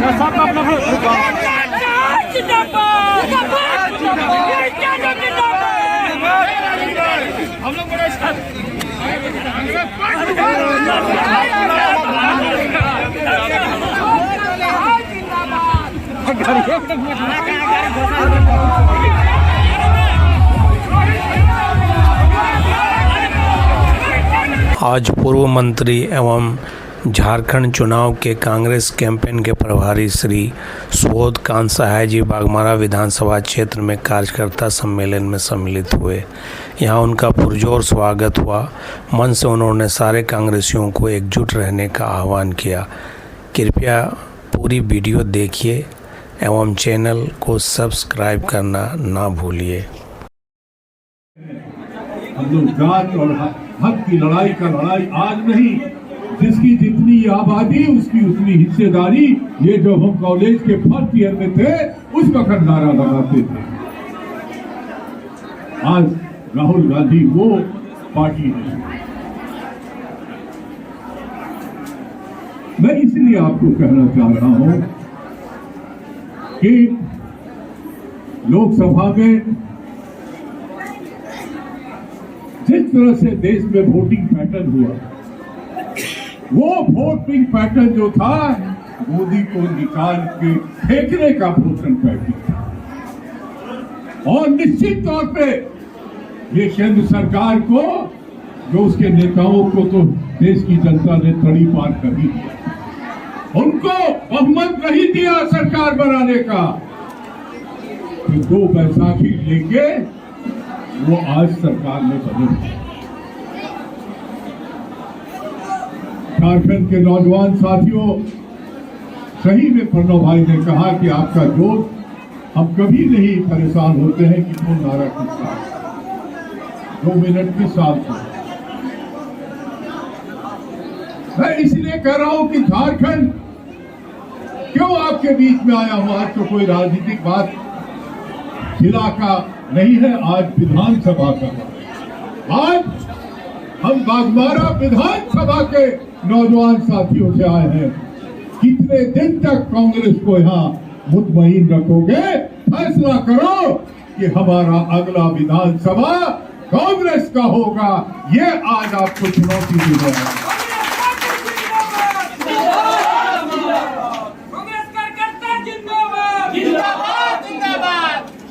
हम लोग बड़े आज पूर्व मंत्री एवं झारखंड चुनाव के कांग्रेस कैंपेन के प्रभारी श्री सुबोध कांत सहाय जी बाघमारा विधानसभा क्षेत्र में कार्यकर्ता सम्मेलन में सम्मिलित हुए। यहां उनका पुरजोर स्वागत हुआ। मन से उन्होंने सारे कांग्रेसियों को एकजुट रहने का आह्वान किया। कृपया पूरी वीडियो देखिए एवं चैनल को सब्सक्राइब करना ना भूलिए। हम लोग जात और हक की लड़ाई का लड़ाई आज नहीं, जिसकी जितनी आबादी उसकी उतनी हिस्सेदारी, ये जो हम कॉलेज के फर्स्ट ईयर में थे उस वक्त नारा लगाते थे। आज राहुल गांधी वो पार्टी है। मैं इसलिए आपको कहना चाह रहा हूं कि लोकसभा में जिस तरह से देश में वोटिंग पैटर्न हुआ, वो वोटिंग पैटर्न जो था मोदी को निकाल के फेंकने का वोटिंग पैटर्न था। और निश्चित तौर पे ये केंद्र सरकार को, जो उसके नेताओं को तो देश की जनता ने तड़ी पार कर ही दिया, उनको बहुमत नहीं दिया सरकार बनाने का। तो 2 बैसाखी लेके वो आज सरकार में बने। झारखंड के नौजवान साथियों, सही में प्रणव भाई ने कहा कि आपका जोश, हम कभी नहीं परेशान होते हैं कि वो नारा किसका 2 मिनट की साल से। मैं इसलिए कह रहा हूं कि झारखंड क्यों आपके बीच में आया हूं। आज तो कोई राजनीतिक बात जिला का नहीं है, आज विधानसभा का। आज हम बाघमारा विधानसभा के नौजवान साथियों से आए हैं। कितने दिन तक कांग्रेस को यहाँ मुतमईन रखोगे? फैसला करो कि हमारा अगला विधानसभा कांग्रेस का होगा। ये आज आपको चुनौती दी है।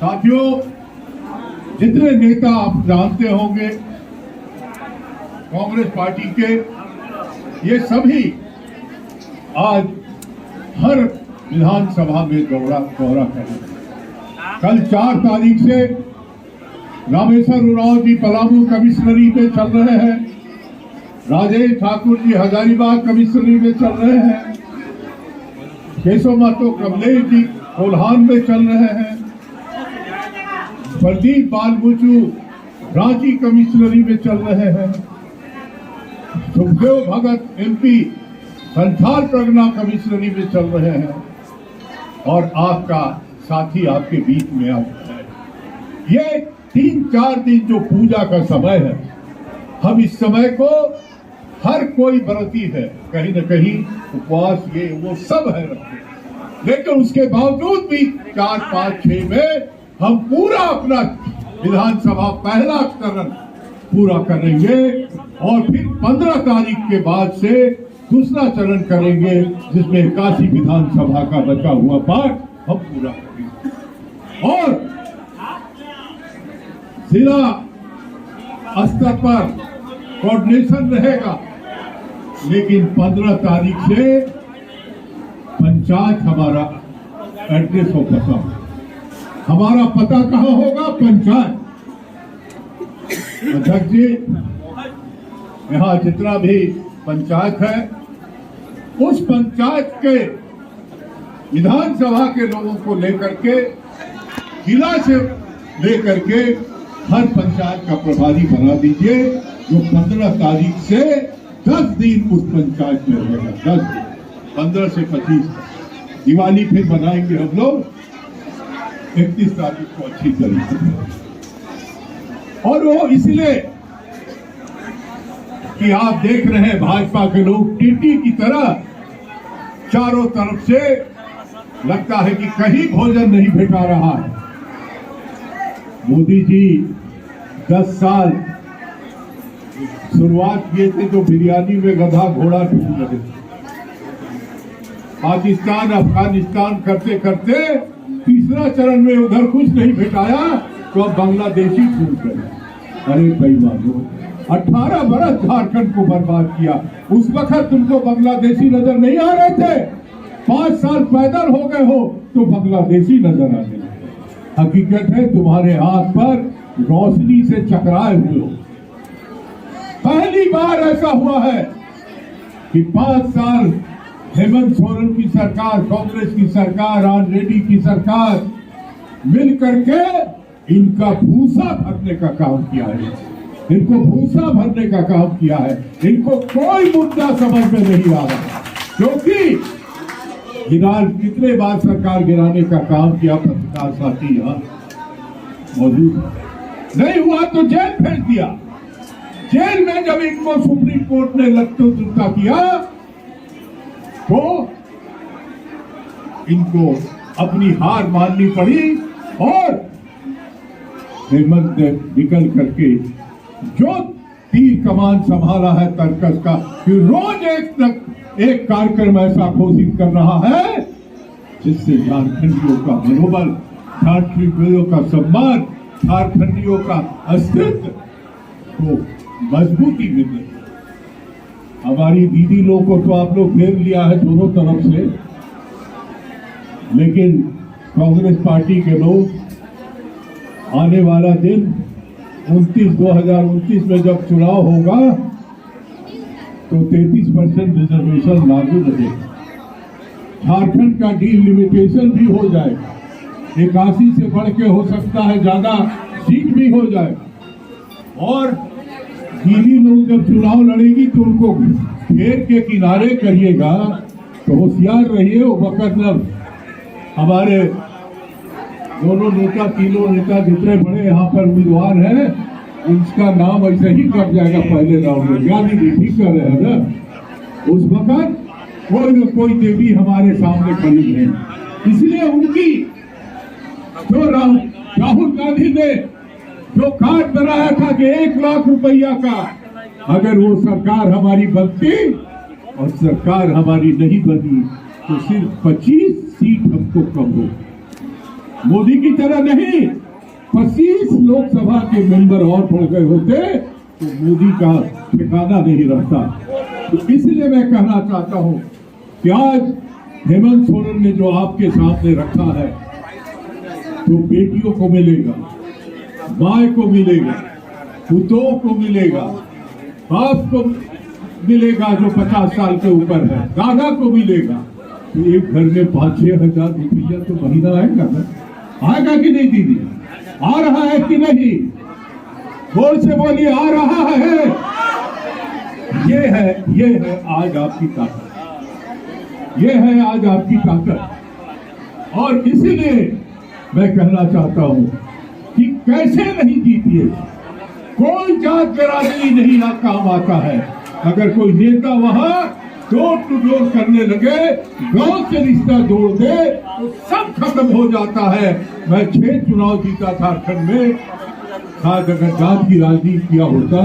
साथियों, जितने नेता आप जानते होंगे कांग्रेस पार्टी के, ये सभी आज हर विधानसभा में दौरा करेंगे। कल 4 तारीख से रामेश्वर उरांव जी पलामू कमिश्नरी में चल रहे हैं, राजेश ठाकुर जी हजारीबाग कमिश्नरी में चल रहे हैं, केशव महतो कमलेश जी कोल्हान में चल रहे हैं, प्रदीप बालमुचू रांची कमिश्नरी में चल रहे हैं, सुखदेव भगत MP संथाल परगना कमिश्नरी में चल रहे हैं, और आपका साथी आपके बीच में आता है। ये 3-4 दिन जो पूजा का समय है, हम इस समय को हर कोई व्रती है, कहीं न कहीं उपवास ये वो सब है रखते, लेकिन उसके बावजूद भी 4, 5, 6 में हम पूरा अपना विधानसभा पहला चरण पूरा करेंगे, और फिर 15 तारीख के बाद से दूसरा चरण करेंगे, जिसमें 81 विधानसभा का बचा हुआ पार्ट हम पूरा करेंगे। और जिला स्तर पर कोऑर्डिनेशन रहेगा, लेकिन 15 तारीख से पंचायत हमारा एड्रेस हो पता, हमारा पता कहाँ होगा? पंचायत। अध्यक्ष जी, यहाँ जितना भी पंचायत है, उस पंचायत के विधानसभा के लोगों को लेकर के, जिला से लेकर के हर पंचायत का प्रभारी बना दीजिए, जो 15 तारीख से 10 दिन उस पंचायत में रहेगा। 10 दिन, 15 से 25 तक। दिवाली फिर मनाएंगे हम लोग 31 तारीख को अच्छी तरीके से। और वो इसलिए कि आप देख रहे हैं भाजपा के लोग टीटी की तरह चारों तरफ से लगता है कि कहीं भोजन नहीं भेटा रहा है। मोदी जी 10 साल शुरुआत किए थे तो बिरयानी में गधा घोड़ा ढूंढ रहे थे। पाकिस्तान अफगानिस्तान करते करते तीसरा चरण में उधर कुछ नहीं भेटाया तो अब बांग्लादेशी ढूंढ रहे। अरे बेईमानों, 18 बरस झारखंड को बर्बाद किया। उस वक्त तुमको बांग्लादेशी नजर नहीं आ रहे थे। 5 साल पैदल हो गए हो तो बांग्लादेशी नजर आने लगे। हकीकत है तुम्हारे हाथ पर रोशनी से चकराए हुए हो। पहली बार ऐसा हुआ है कि 5 साल हेमंत सोरेन की सरकार, कांग्रेस की सरकार, आर रेड्डी की सरकार मिल करके इनका भूसा भरने का काम किया है। इनको भूसा भरने का काम किया है। इनको कोई मुद्दा समझ में नहीं आ रहा, क्योंकि कितने बार सरकार गिराने का काम किया। पत्रकार साथी यहाँ मौजूद नहीं हुआ तो जेल भेज दिया। जेल में जब इनको सुप्रीम कोर्ट ने लत्ता किया तो इनको अपनी हार माननी पड़ी और हेमंत ने निकल करके जो तीर कमान संभाला है तर्कस का, कि रोज एक कार्यक्रम ऐसा घोषित कर रहा है जिससे झारखंडियों का मनोबल, झारखंडियों का सम्मान, झारखंडियों का अस्तित्व को मजबूती मिल रही है। हमारी दीदी लोग को तो आप लोग घेर लिया है दोनों तरफ से, लेकिन कांग्रेस पार्टी के लोग आने वाला दिन 2029 में जब चुनाव होगा तो 33% रिजर्वेशन लागू रहेगा। झारखंड का डिलिमिटेशन भी हो जाएगा। 81 से बढ़ के हो सकता है ज्यादा सीट भी हो जाए। और दीदी लोग जब चुनाव लड़ेगी तो उनको घेर के किनारे करिएगा तो होशियार रहिए। वो वक्त हमारे दोनों नेता, तीनों नेता जितने बड़े यहाँ पर उम्मीदवार हैं उसका नाम ऐसे ही कट जाएगा पहले राउंड में। गांधी जी ठीक कर रहे हैं ना। उस वक्त कोई न कोई देवी हमारे सामने खड़ी है। इसलिए उनकी जो राहुल गांधी ने जो कार्ड बनाया था कि 1 लाख रुपया का, अगर वो सरकार हमारी बनती और सरकार हमारी नहीं बनी तो सिर्फ 25 सीट हमको कम हो। मोदी की तरह नहीं, 25 लोकसभा के मेंबर और बढ़ गए होते तो मोदी का ठिकाना नहीं रहता। तो इसलिए मैं कहना चाहता हूं कि आज हेमंत सोरेन ने जो आपके सामने रखा है तो बेटियों को मिलेगा, माए को मिलेगा, पुतों को मिलेगा, बाप को मिलेगा जो 50 साल के ऊपर है, दादा को मिलेगा। तो एक घर में 5-6 हजार रुपया तो महीना आएगा ना। आएगा कि नहीं दीदी? आ रहा है कि नहीं? जोर से बोलिए, आ रहा है। ये है आज आपकी ताकत। ये है आज आपकी ताकत। और इसीलिए मैं कहना चाहता हूं कि कैसे नहीं जीतिए। कोई जात बिरादरी नहीं ना काम आता है। अगर कोई नेता वहां डोर टू डोर करने लगे, गांव से रिश्ता जोड़ दे तो सब खत्म हो जाता है। मैं 6 चुनाव जीता झारखंड में। शायद अगर जात की राजनीति किया होता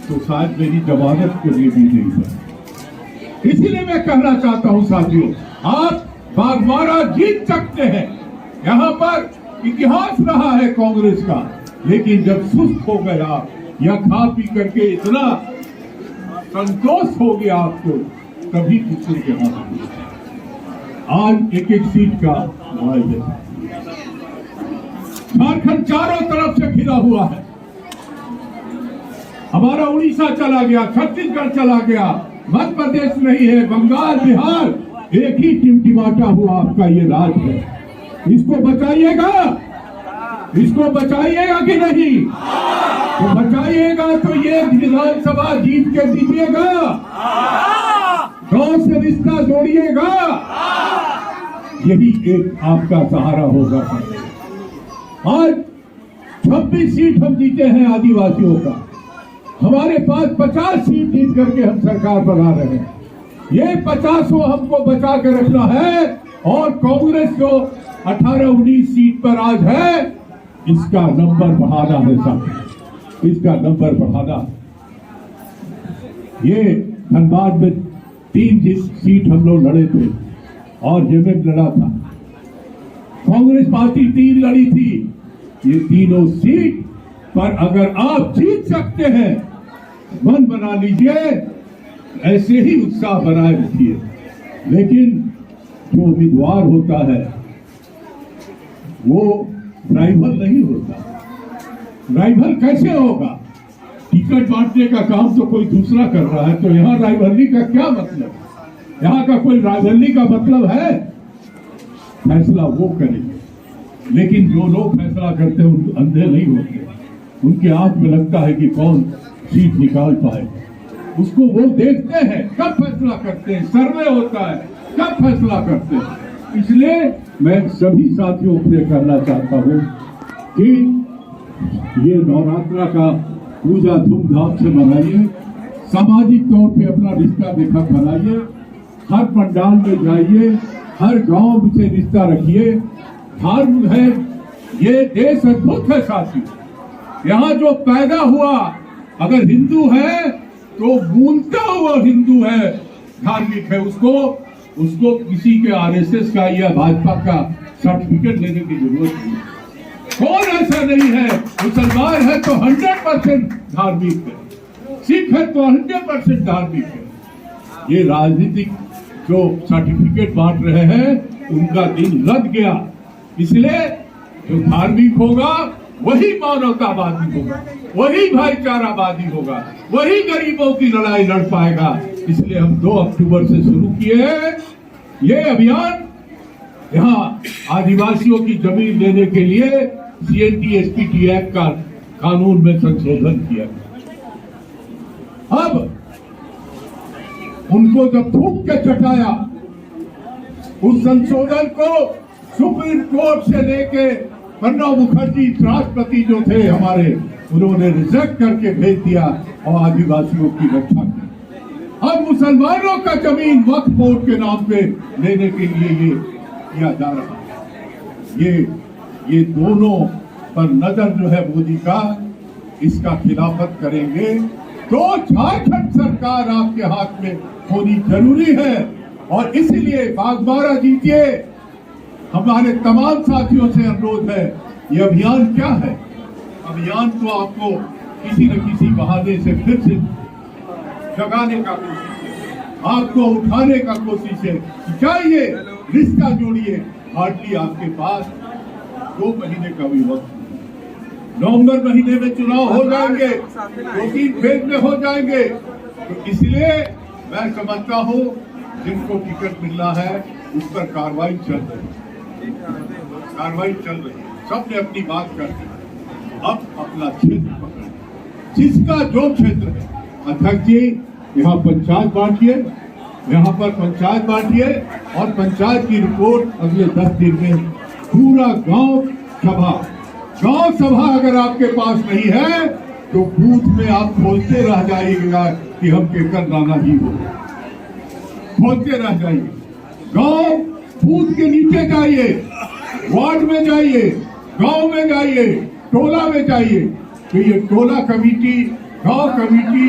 तो शायद मेरी जमानत के लिए भी नहीं था। इसीलिए मैं कहना चाहता हूं साथियों, आप बागमारा जीत सकते हैं। यहाँ पर इतिहास रहा है कांग्रेस का, लेकिन जब सुस्त हो गया या खा पी करके इतना संतोष हो गया आपको, तभी दूसरे के हाथ। आज एक सीट का मुआवजा। झारखंड चारों तरफ से घिरा हुआ है। हमारा उड़ीसा चला गया, छत्तीसगढ़ चला गया, मध्य प्रदेश नहीं है, बंगाल, बिहार, एक ही टिमटिमाटा हुआ आपका ये राज है। इसको बचाइएगा, इसको बचाइएगा कि नहीं? तो बचाइएगा तो ये विधानसभा जीत के दीजिएगा, गांव से रिश्ता जोड़िएगा। यही एक आपका सहारा होगा। आज 26 सीट हम जीते हैं आदिवासियों का। हमारे पास 50 सीट जीत करके हम सरकार बना रहे हैं। ये 50 हमको बचा के रखना है और कांग्रेस जो 18-19 सीट पर आज है, इसका नंबर बढ़ाना है साहब, इसका नंबर बढ़ाना। ये धनबाद में 3 सीट हम लोग लड़े थे और जेमेम लड़ा था, कांग्रेस पार्टी 3 लड़ी थी। ये तीनों सीट पर अगर आप जीत सकते हैं, मन बना लीजिए, ऐसे ही उत्साह बनाए रखिए। लेकिन जो उम्मीदवार होता है वो राइवल नहीं होता। राइवल कैसे होगा? टिकट बांटने का काम तो कोई दूसरा कर रहा है, तो यहाँ राइवलरी का क्या मतलब? यहाँ का कोई राइवलरी का मतलब है? फैसला वो करेंगे, लेकिन जो लोग फैसला करते हैं उन अंधे नहीं होते। उनके आंख में लगता है कि कौन सीट निकाल पाए, उसको वो देखते हैं, कब फैसला करते हैं। सर्वे होता है, कब फैसला करते हैं। इसलिए मैं सभी साथियों से कहना चाहता हूँ कि ये नवरात्रा का पूजा धूमधाम से मनाइए, सामाजिक तौर पे अपना रिश्ता देखा बनाइए, हर पंडाल में जाइए, हर गांव से रिश्ता रखिए। धर्म है, ये देश अद्भुत है साथी। यहाँ जो पैदा हुआ, अगर हिंदू है तो भूलता हुआ हिंदू है, धार्मिक है। उसको किसी के आरएसएस का या भाजपा का सर्टिफिकेट देने की जरूरत नहीं। कौन ऐसा नहीं है? मुसलमान है तो 100% धार्मिक है, सिख है तो 100% धार्मिक है। ये राजनीतिक जो सर्टिफिकेट बांट रहे हैं, उनका दिन लग गया। इसलिए जो धार्मिक होगा वही मानवतावादी होगा, वही भाईचारावादी होगा, वही गरीबों की लड़ाई लड़ पाएगा। इसलिए हम 2 अक्टूबर से शुरू किए हैं ये अभियान। यहाँ आदिवासियों की जमीन लेने के लिए CNT-SPT एक्ट का कानून में संशोधन किया गया। अब उनको जब फूंक के चटाया, उस संशोधन को सुप्रीम कोर्ट से लेके प्रणब मुखर्जी राष्ट्रपति जो थे हमारे, उन्होंने रिजेक्ट करके भेज दिया और आदिवासियों की रक्षा की। अब मुसलमानों का जमीन वक्फ बोर्ड के नाम पे लेने के लिए ये किया जा रहा है। ये दोनों पर नजर जो है मोदी का, इसका खिलाफत करेंगे तो झारखंड सरकार आपके हाथ में होनी जरूरी है। और इसलिए बागबारा जीतिए। हमारे तमाम साथियों से अनुरोध है, ये अभियान क्या है? अभियान तो आपको किसी न किसी बहाने से फिर से जगाने का कोशिश है, आपको उठाने का कोशिश है। जाइए, रिश्ता जोड़िए। हार्डली आपके पास 2 महीने का भी वक्त, नवंबर महीने में चुनाव हो जाएंगे, 2-3 फेज में हो जाएंगे। तो इसलिए मैं समझता हूँ जिनको टिकट मिलना है उस पर कार्रवाई चल रही है, सबने अपनी बात कर दी। अब अपना क्षेत्र पकड़े, जिसका जो क्षेत्र है। अध्यक्ष जी, यहाँ पंचायत बांटिए, यहाँ पर पंचायत बांटिए और पंचायत की रिपोर्ट अगले 10 दिन में पूरा गांव सभा अगर आपके पास नहीं है तो बूथ में आप खोलते रह जाइएगा कि हम केकर नाना जी हो, खोलते रह जाइए। गांव बूथ के नीचे जाइए, वार्ड में जाइए, गांव में जाइए, टोला में जाइए। तो ये टोला कमेटी, गांव कमेटी,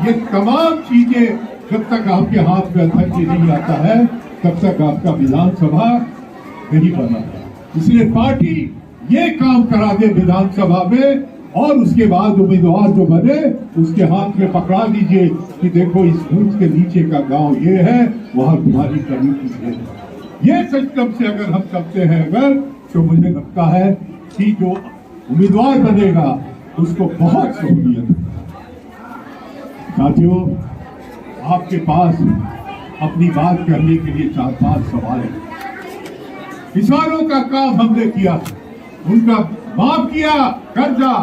ये तमाम चीजें जब तक आपके हाथ में अध्यक्ष नहीं आता है तब तक आपका विधानसभा नहीं बना है। इसलिए पार्टी ये काम करा दे विधानसभा में, और उसके बाद उम्मीदवार जो बने उसके हाथ में पकड़ा दीजिए कि देखो इस बूथ के नीचे का गांव ये है, वहां तुम्हारी कमेटी है। ये सिस्टम से अगर हम चलते हैं तो मुझे लगता है कि जो उम्मीदवार बनेगा उसको बहुत सहूलियत है। साथियों, आपके पास अपनी बात करने के लिए 4-5 सवाल है। किसानों का काम हमने किया, उनका माफ किया कर्जा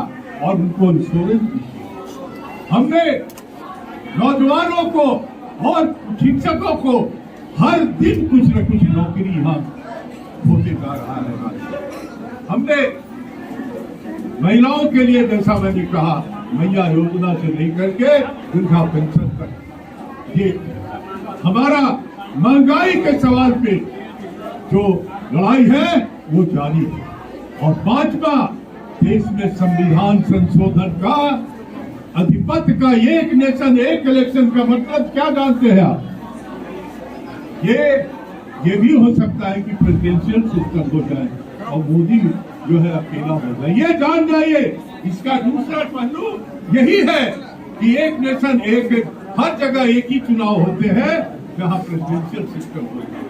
और उनको इंश्योरेंस दिया। हमने नौजवानों को और शिक्षकों को हर दिन कुछ न कुछ नौकरी यहाँ होते जा रहा है। हमने महिलाओं के लिए, जैसा मैंने कहा, मैया योजना से लेकर के वृद्धा पेंशन तक, ये हमारा महंगाई के सवाल पे जो लड़ाई है वो जारी है। और पांचवा, देश में संविधान संशोधन का अधिपत्य का एक नेशन एक इलेक्शन का मतलब क्या जानते हैं आप? ये भी हो सकता है कि प्रेसिडेंशियल सिस्टम हो जाए और मोदी जो है अकेला हो जाए। ये जान जाइए, इसका दूसरा पहलू यही है कि एक नेशन एक, हर जगह एक ही चुनाव होते हैं जहां प्रेसिडेंशियल सिस्टम होता है।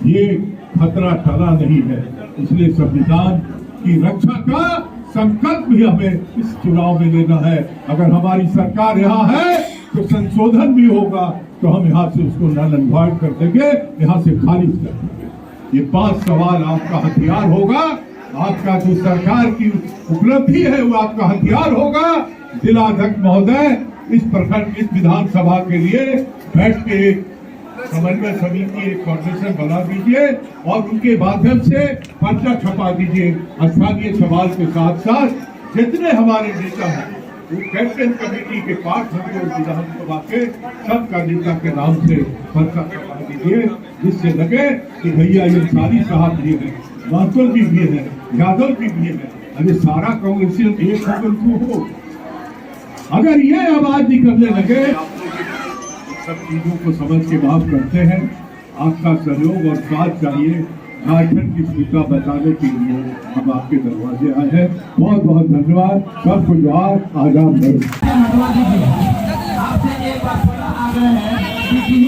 ये खतरा टला नहीं है, इसलिए संविधान की रक्षा का संकल्प भी हमें इस चुनाव में लेना है। अगर हमारी सरकार यहाँ है तो संशोधन भी होगा, तो हम यहाँ से उसको नल एंड वॉइड कर देंगे, यहाँ से खारिज कर देंगे। ये 5 सवाल आपका हथियार होगा, आपका जो सरकार की उपलब्धि है वो आपका हथियार होगा। जिलाध्यक्ष महोदय, इस प्रखंड, इस विधानसभा के लिए बैठ के एक समन्वय समिति, एक कॉर्पोरेशन बना दीजिए और उनके माध्यम से पर्चा छपा दीजिए। स्थानीय सवाल के साथ साथ जितने हमारे नेता हैं वो कैबिनेट कमेटी के पार्ट होंगे और विधानसभा के सबका नेता के नाम से पर्चा छपा दीजिए, जिससे लगे कि भैया ये सारी साहब भी है, महतो जी भी है, यादव जी भी है, अरे सारा कांग्रेसियन एक होकर हो। अगर ये आवाज निकलने लगे, सब चीजों को समझ के बात करते हैं। आपका सहयोग और साथ चाहिए। झारखंड की स्थिति बचाने के लिए हम आपके दरवाजे आए हैं। बहुत बहुत धन्यवाद। सबको जोहार। आजाद रहे। आपसे एक बात आग्रह है कि